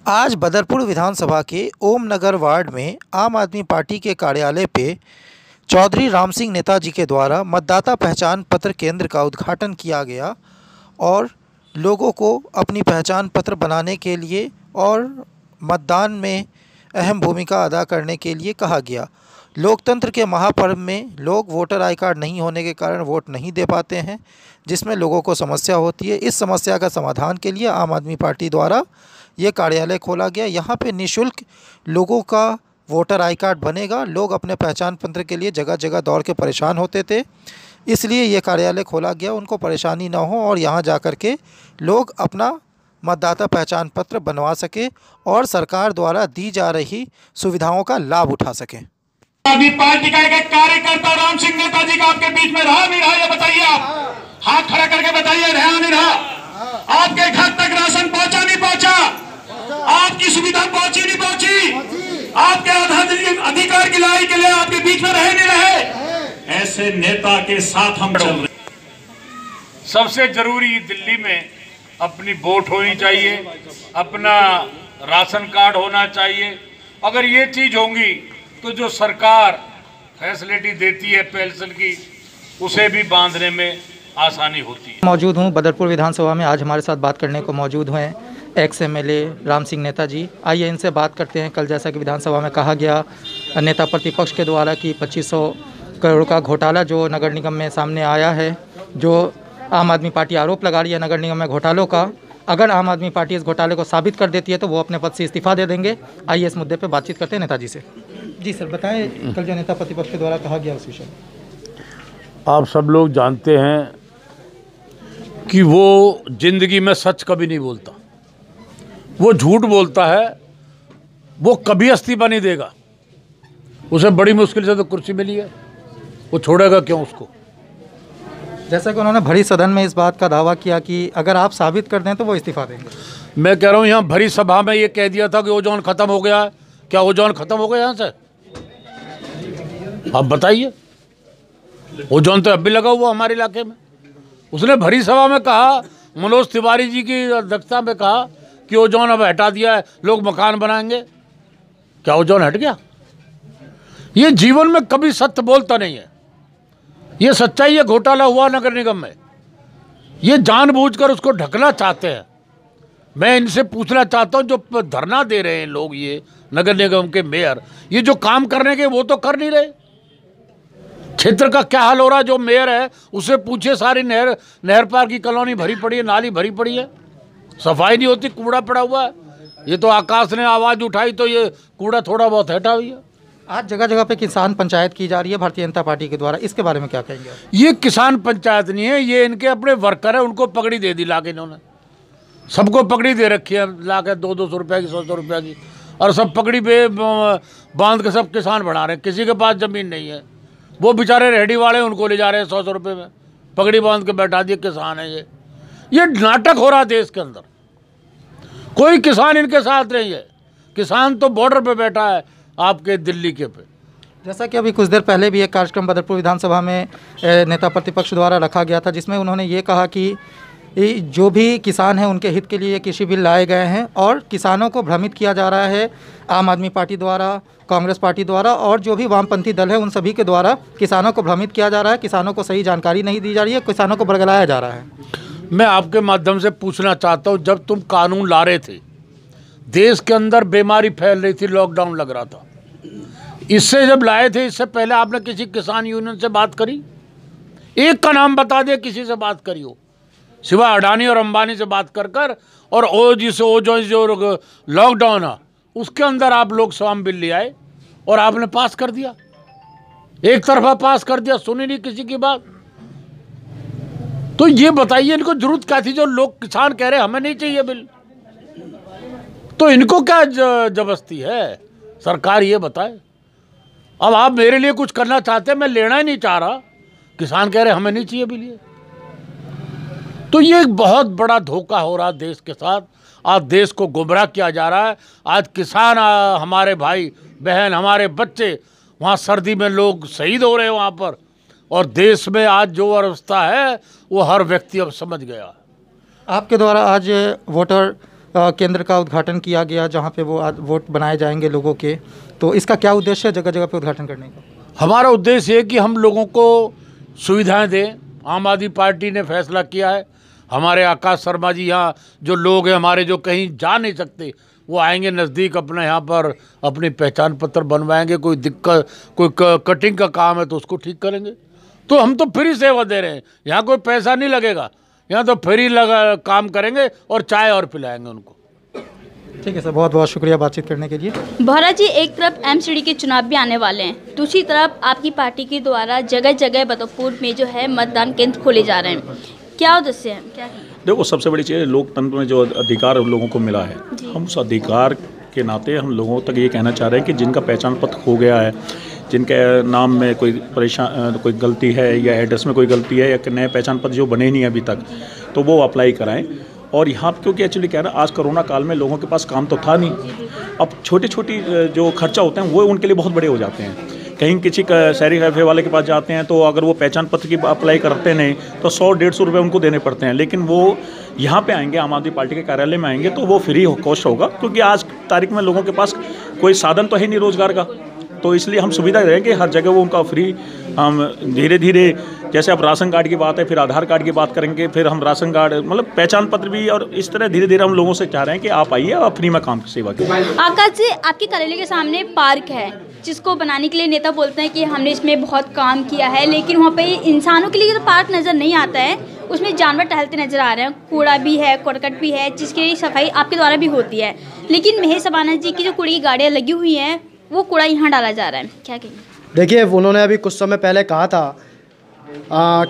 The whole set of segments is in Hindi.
आज बदरपुर विधानसभा के ओम नगर वार्ड में आम आदमी पार्टी के कार्यालय पे चौधरी राम सिंह नेताजी के द्वारा मतदाता पहचान पत्र केंद्र का उद्घाटन किया गया और लोगों को अपनी पहचान पत्र बनाने के लिए और मतदान में अहम भूमिका अदा करने के लिए कहा गया। लोकतंत्र के महापर्व में लोग वोटर आई कार्ड नहीं होने के कारण वोट नहीं दे पाते हैं, जिसमें लोगों को समस्या होती है। इस समस्या का समाधान के लिए आम आदमी पार्टी द्वारा ये कार्यालय खोला गया। यहाँ पे निःशुल्क लोगों का वोटर आई कार्ड बनेगा। लोग अपने पहचान पत्र के लिए जगह जगह दौड़ के परेशान होते थे, इसलिए ये कार्यालय खोला गया, उनको परेशानी ना हो और यहाँ जा कर के लोग अपना मतदाता पहचान पत्र बनवा सकें और सरकार द्वारा दी जा रही सुविधाओं का लाभ उठा सकें। अभी पार्टी का एक कार्यकर्ता राम सिंह नेताजी का आपके बीच में रहा नहीं रहा, ये बताइए। आप हाथ खड़ा करके बताइए, रहा नहीं रहा? आपके घर तक राशन पहुंचा नहीं पहुंचा? आपकी सुविधा पहुंची नहीं पहुंची? आपके अधिकार की लड़ाई के लिए आपके बीच में रहे नहीं रहे? ऐसे नेता के साथ हम चल रहे। सबसे जरूरी दिल्ली में अपनी वोट होनी चाहिए, अपना राशन कार्ड होना चाहिए। अगर ये चीज होंगी तो जो सरकार फैसिलिटी देती है पेंशन की, उसे भी बांधने में आसानी होती है। मौजूद हूँ बदरपुर विधानसभा में। आज हमारे साथ बात करने को मौजूद हैं एक्स एमएलए राम सिंह नेताजी। आइए इनसे बात करते हैं। कल जैसा कि विधानसभा में कहा गया नेता प्रतिपक्ष के द्वारा कि 2500 करोड़ का घोटाला जो नगर निगम में सामने आया है, जो आम आदमी पार्टी आरोप लगा रही है नगर निगम में घोटालों का, अगर आम आदमी पार्टी इस घोटाले को साबित कर देती है तो वो अपने पद से इस्तीफा दे देंगे। आइए इस मुद्दे पर बातचीत करते हैं नेताजी से। जी सर, बताएं कल जो नेता प्रतिपक्ष के द्वारा कहा गया उस विषय में। आप सब लोग जानते हैं कि वो जिंदगी में सच कभी नहीं बोलता, वो झूठ बोलता है, वो कभी इस्तीफा नहीं देगा। उसे बड़ी मुश्किल से तो कुर्सी मिली है, वो छोड़ेगा क्यों उसको? जैसा कि उन्होंने भरी सदन में इस बात का दावा किया कि अगर आप साबित कर दें तो वो इस्तीफा देंगे। मैं कह रहा हूँ यहाँ भरी सभा में ये कह दिया था कि ओजोन खत्म हो गया है। क्या ओजोन खत्म हो गया यहाँ से? आप बताइए। ओजोन तो अब भी लगा हुआ हमारे इलाके में। उसने भरी सभा में कहा, मनोज तिवारी जी की अध्यक्षता में कहा कि ओजोन अब हटा दिया है, लोग मकान बनाएंगे। क्या ओजोन हट गया? ये जीवन में कभी सत्य बोलता नहीं है। ये सच्चाई है, घोटाला हुआ नगर निगम में, ये जानबूझकर उसको ढकना चाहते हैं। मैं इनसे पूछना चाहता हूं, जो धरना दे रहे हैं लोग, ये नगर निगम के मेयर, ये जो काम करने के वो तो कर नहीं रहे। क्षेत्र का क्या हाल हो रहा है? जो मेयर है उससे पूछिए, सारी नहर पार की कॉलोनी भरी पड़ी है, नाली भरी पड़ी है, सफाई नहीं होती, कूड़ा पड़ा हुआ है। ये तो आकाश ने आवाज़ उठाई तो ये कूड़ा थोड़ा बहुत हटा हुआ है। आज जगह जगह पे किसान पंचायत की जा रही है भारतीय जनता पार्टी के द्वारा, इसके बारे में क्या कहेंगे? ये किसान पंचायत नहीं है, ये इनके अपने वर्कर है, उनको पगड़ी दे दी लाके। इन्होंने सबको पगड़ी दे रखी है लाके, 200 रुपये की, 100 रुपये की, और सब पगड़ी पे बांध के सब किसान बढ़ा रहे हैं। किसी के पास ज़मीन नहीं है, वो बेचारे रेहड़ी वाले उनको ले जा रहे हैं 100 रुपये में, पगड़ी बांध के बैठा दिए किसान है। ये नाटक हो रहा है देश के अंदर। कोई किसान इनके साथ नहीं है। किसान तो बॉर्डर पे बैठा है आपके दिल्ली के पे। जैसा कि अभी कुछ देर पहले भी एक कार्यक्रम बदरपुर विधानसभा में नेता प्रतिपक्ष द्वारा रखा गया था, जिसमें उन्होंने ये कहा कि जो भी किसान हैं उनके हित के लिए कृषि बिल लाए गए हैं और किसानों को भ्रमित किया जा रहा है आम आदमी पार्टी द्वारा, कांग्रेस पार्टी द्वारा और जो भी वामपंथी दल है उन सभी के द्वारा किसानों को भ्रमित किया जा रहा है। किसानों को सही जानकारी नहीं दी जा रही है, किसानों को बरगलाया जा रहा है। मैं आपके माध्यम से पूछना चाहता हूँ, जब तुम कानून ला रहे थे, देश के अंदर बीमारी फैल रही थी, लॉकडाउन लग रहा था, इससे जब लाए थे, इससे पहले आपने किसी किसान यूनियन से बात करी? एक का नाम बता दे किसी से बात करी हो, सिवाय अडानी और अंबानी से बात कर और जो लॉकडाउन है उसके अंदर आप लोकसभा में बिल ले आए और आपने पास कर दिया, एक तरफा पास कर दिया, सुनी नहीं किसी की बात। तो ये बताइए इनको जरूरत क्या थी? जो लोग किसान कह रहे हमें नहीं चाहिए बिल, तो इनको क्या जबरदस्ती है? सरकार ये बताए। अब आप मेरे लिए कुछ करना चाहते हैं, मैं लेना ही नहीं चाह रहा, किसान कह रहे हमें नहीं चाहिए बिल। ये तो ये एक बहुत बड़ा धोखा हो रहा है देश के साथ। आज देश को गुमराह किया जा रहा है। आज किसान, हमारे भाई बहन, हमारे बच्चे, वहाँ सर्दी में लोग शहीद हो रहे हैं वहाँ पर, और देश में आज जो अवस्था है वो हर व्यक्ति अब समझ गया। आपके द्वारा आज वोटर केंद्र का उद्घाटन किया गया जहां पे वो आज वोट बनाए जाएंगे लोगों के, तो इसका क्या उद्देश्य है जगह जगह पे उद्घाटन करने का? हमारा उद्देश्य है कि हम लोगों को सुविधाएं दें। आम आदमी पार्टी ने फैसला किया है, हमारे आकाश शर्मा जी यहाँ जो लोग हैं हमारे जो कहीं जा नहीं सकते वो आएंगे नज़दीक, अपने यहाँ पर अपनी पहचान पत्र बनवाएंगे। कोई दिक्कत, कोई कटिंग का काम है तो उसको ठीक करेंगे। तो हम तो फ्री सेवा दे रहे हैं, यहाँ कोई पैसा नहीं लगेगा, यहाँ तो फ्री लगा काम करेंगे और चाय और पिलाएंगे उनको। ठीक है सर, बहुत बहुत शुक्रिया बातचीत करने के लिए। भौरा जी, एक तरफ एमसीडी के चुनाव भी आने वाले हैं, दूसरी तरफ आपकी पार्टी के द्वारा जगह जगह बदरपुर में जो है मतदान केंद्र खोले जा रहे हैं, क्या उद्देश्य है? क्या देखो, सबसे बड़ी चीज़ लोकतंत्र में जो अधिकार लोगों को मिला है, हम उस अधिकार के नाते हम लोगों तक ये कहना चाह रहे हैं कि जिनका पहचान पत्र खो गया है, जिनके नाम में कोई कोई गलती है या एड्रेस में कोई गलती है या नए पहचान पत्र जो बने नहीं अभी तक, तो वो अप्लाई कराएं। और यहाँ पर क्योंकि एक्चुअली कह रहा है, आज कोरोना काल में लोगों के पास काम तो था नहीं, अब छोटी छोटी जो खर्चा होते हैं वो उनके लिए बहुत बड़े हो जाते हैं। कहीं किसी शहरी कैफे वाले के पास जाते हैं तो अगर वो पहचान पत्र की अप्लाई करते नहीं तो 100-150 रुपये उनको देने पड़ते हैं, लेकिन वो यहाँ पे आएंगे, आम आदमी पार्टी के कार्यालय में आएंगे तो वो फ्री कॉस्ट होगा, क्योंकि आज तारीख में लोगों के पास कोई साधन तो है नहीं रोज़गार का। तो इसलिए हम सुविधा देंगे हर जगह वो उनका फ्री। हम धीरे धीरे, जैसे अब राशन कार्ड की बात है, फिर आधार कार्ड की बात करेंगे, फिर हम राशन कार्ड मतलब पहचान पत्र भी, और इस तरह धीरे धीरे हम लोगों से चाह रहे हैं कि आप आइए और फ्री में काम की सेवा कीजिए। आकाश जी, आपके कार्यालय के सामने पार्क है जिसको बनाने के लिए नेता बोलते हैं कि हमने इसमें बहुत काम किया है, लेकिन वहाँ पे इंसानों के लिए तो पार्क नज़र नहीं आता है, उसमें जानवर टहलते नजर आ रहे हैं, कूड़ा भी है, करकट भी है, जिसकी सफाई आपके द्वारा भी होती है, लेकिन महेश सबाना जी की जो कूड़े की गाड़ियाँ लगी हुई हैं वो कूड़ा यहाँ डाला जा रहा है, क्या कहेंगे? देखिए, उन्होंने अभी कुछ समय पहले कहा था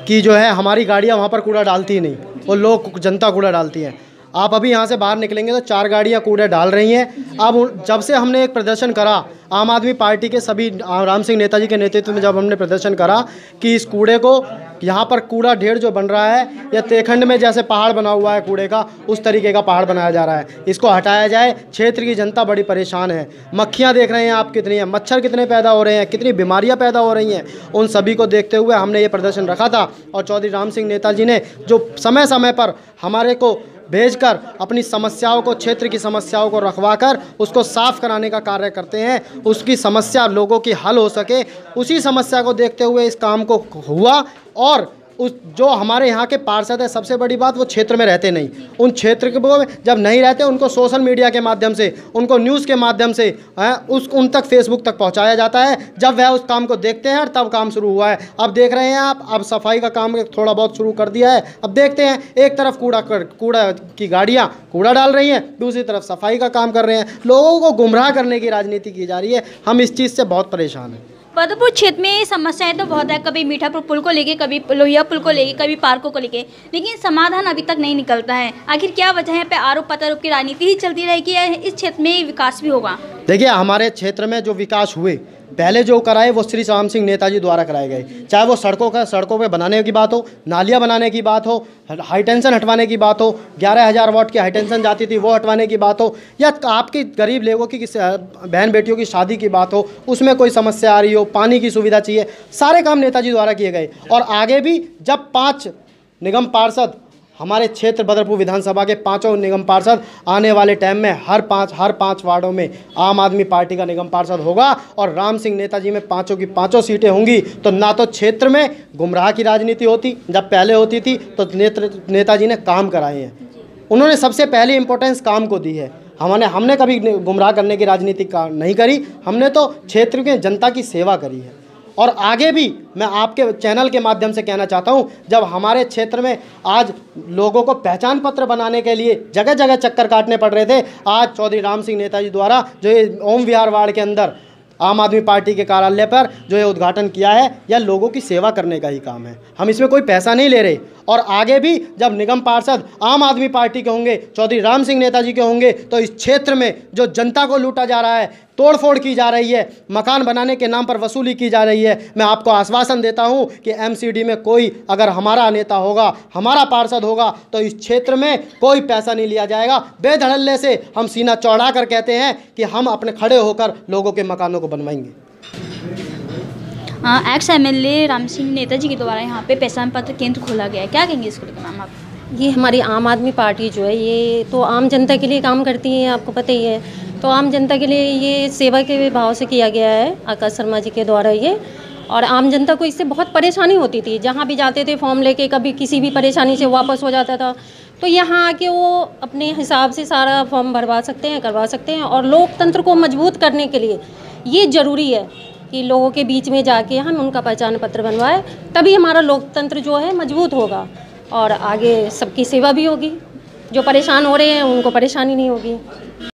कि जो है हमारी गाड़ियाँ वहाँ पर कूड़ा डालती ही नहीं, वो लोग जनता कूड़ा डालती है। आप अभी यहाँ से बाहर निकलेंगे तो 4 गाड़ियाँ कूड़ा डाल रही हैं। अब जब से हमने एक प्रदर्शन करा, आम आदमी पार्टी के सभी राम सिंह नेताजी के नेतृत्व में जब हमने प्रदर्शन करा कि इस कूड़े को, यहाँ पर कूड़ा ढेर जो बन रहा है या तेखंड में जैसे पहाड़ बना हुआ है कूड़े का, उस तरीके का पहाड़ बनाया जा रहा है, इसको हटाया जाए। क्षेत्र की जनता बड़ी परेशान है, मक्खियाँ देख रहे हैं आप कितनी हैं, मच्छर कितने पैदा हो रहे हैं, कितनी बीमारियाँ पैदा हो रही हैं, उन सभी को देखते हुए हमने ये प्रदर्शन रखा था। और चौधरी राम सिंह नेताजी ने जो समय समय पर हमारे को भेजकर अपनी समस्याओं को, क्षेत्र की समस्याओं को रखवाकर उसको साफ कराने का कार्य करते हैं, उसकी समस्या लोगों की हल हो सके, उसी समस्या को देखते हुए इस काम को हुआ। और उस जो हमारे यहाँ के पार्षद है, सबसे बड़ी बात, वो क्षेत्र में रहते नहीं, उन क्षेत्र के जब नहीं रहते उनको सोशल मीडिया के माध्यम से, उनको न्यूज़ के माध्यम से उन तक, फेसबुक तक पहुँचाया जाता है। जब वह उस काम को देखते हैं तब काम शुरू हुआ है। अब देख रहे हैं आप, अब सफाई का काम थोड़ा बहुत शुरू कर दिया है। अब देखते हैं, एक तरफ कूड़ा की गाड़ियाँ कूड़ा डाल रही हैं, दूसरी तरफ सफाई का काम कर रहे हैं, लोगों को गुमराह करने की राजनीति की जा रही है। हम इस चीज़ से बहुत परेशान हैं। बदरपुर क्षेत्र में समस्याएं तो बहुत है, कभी मीठापुर पुल को लेके, कभी लोहिया पुल को लेके, कभी पार्कों को लेके, लेकिन समाधान अभी तक नहीं निकलता है। आखिर क्या वजह है? यहाँ पे आरोप प्रत्यारोप की राजनीति ही चलती रहेगी या इस क्षेत्र में विकास भी होगा? देखिए, हमारे क्षेत्र में जो विकास हुए, पहले जो कराए वो श्री राम सिंह नेताजी द्वारा कराए गए, चाहे वो सड़कों पे बनाने की बात हो, नालियाँ बनाने की बात हो, हाई टेंशन हटवाने की बात हो, 11,000 वाट की हाई टेंशन जाती थी वो हटवाने की बात हो, या आपकी गरीब लोगों की बहन बेटियों की शादी की बात हो, उसमें कोई समस्या आ रही हो, पानी की सुविधा चाहिए, सारे काम नेताजी द्वारा किए गए। और आगे भी जब 5 निगम पार्षद, हमारे क्षेत्र बदरपुर विधानसभा के 5 निगम पार्षद आने वाले टाइम में हर 5 वार्डों में आम आदमी पार्टी का निगम पार्षद होगा और राम सिंह नेताजी में 5 की 5 सीटें होंगी। तो ना तो क्षेत्र में गुमराह की राजनीति होती, जब पहले होती थी तो नेताजी ने काम कराए हैं, उन्होंने सबसे पहले इम्पोर्टेंस काम को दी है। हमने कभी गुमराह करने की राजनीति नहीं करी, हमने तो क्षेत्र के जनता की सेवा करी है। और आगे भी मैं आपके चैनल के माध्यम से कहना चाहता हूं, जब हमारे क्षेत्र में आज लोगों को पहचान पत्र बनाने के लिए जगह जगह चक्कर काटने पड़ रहे थे, आज चौधरी राम सिंह नेताजी द्वारा जो ये ओम विहार वार्ड के अंदर आम आदमी पार्टी के कार्यालय पर जो ये उद्घाटन किया है, यह लोगों की सेवा करने का ही काम है। हम इसमें कोई पैसा नहीं ले रहे। और आगे भी जब निगम पार्षद आम आदमी पार्टी के होंगे, चौधरी राम सिंह नेताजी के होंगे, तो इस क्षेत्र में जो जनता को लूटा जा रहा है, तोड़फोड़ की जा रही है, मकान बनाने के नाम पर वसूली की जा रही है, मैं आपको आश्वासन देता हूं कि एमसीडी में कोई अगर हमारा नेता होगा, हमारा पार्षद होगा, तो इस क्षेत्र में कोई पैसा नहीं लिया जाएगा। बेधड़ल्ले से हम सीना चौड़ा कर कहते हैं कि हम अपने खड़े होकर लोगों के मकानों को बनवाएंगे। एक्स एमएलए राम सिंह नेताजी के द्वारा यहाँ पे पहचान पत्र केंद्र खोला गया है, क्या कहेंगे इसको लेकर मैम आप? ये हमारी आम आदमी पार्टी जो है ये तो आम जनता के लिए काम करती है, आपको पता ही है। तो आम जनता के लिए ये सेवा के भाव से किया गया है आकाश शर्मा जी के द्वारा ये। और आम जनता को इससे बहुत परेशानी होती थी, जहाँ भी जाते थे फॉर्म लेके कभी किसी भी परेशानी से वापस हो जाता था। तो यहाँ आके वो अपने हिसाब से सारा फॉर्म भरवा सकते हैं, करवा सकते हैं। और लोकतंत्र को मजबूत करने के लिए ये ज़रूरी है कि लोगों के बीच में जाके हम उनका पहचान पत्र बनवाएं, तभी हमारा लोकतंत्र जो है मजबूत होगा और आगे सबकी सेवा भी होगी। जो परेशान हो रहे हैं उनको परेशानी नहीं होगी।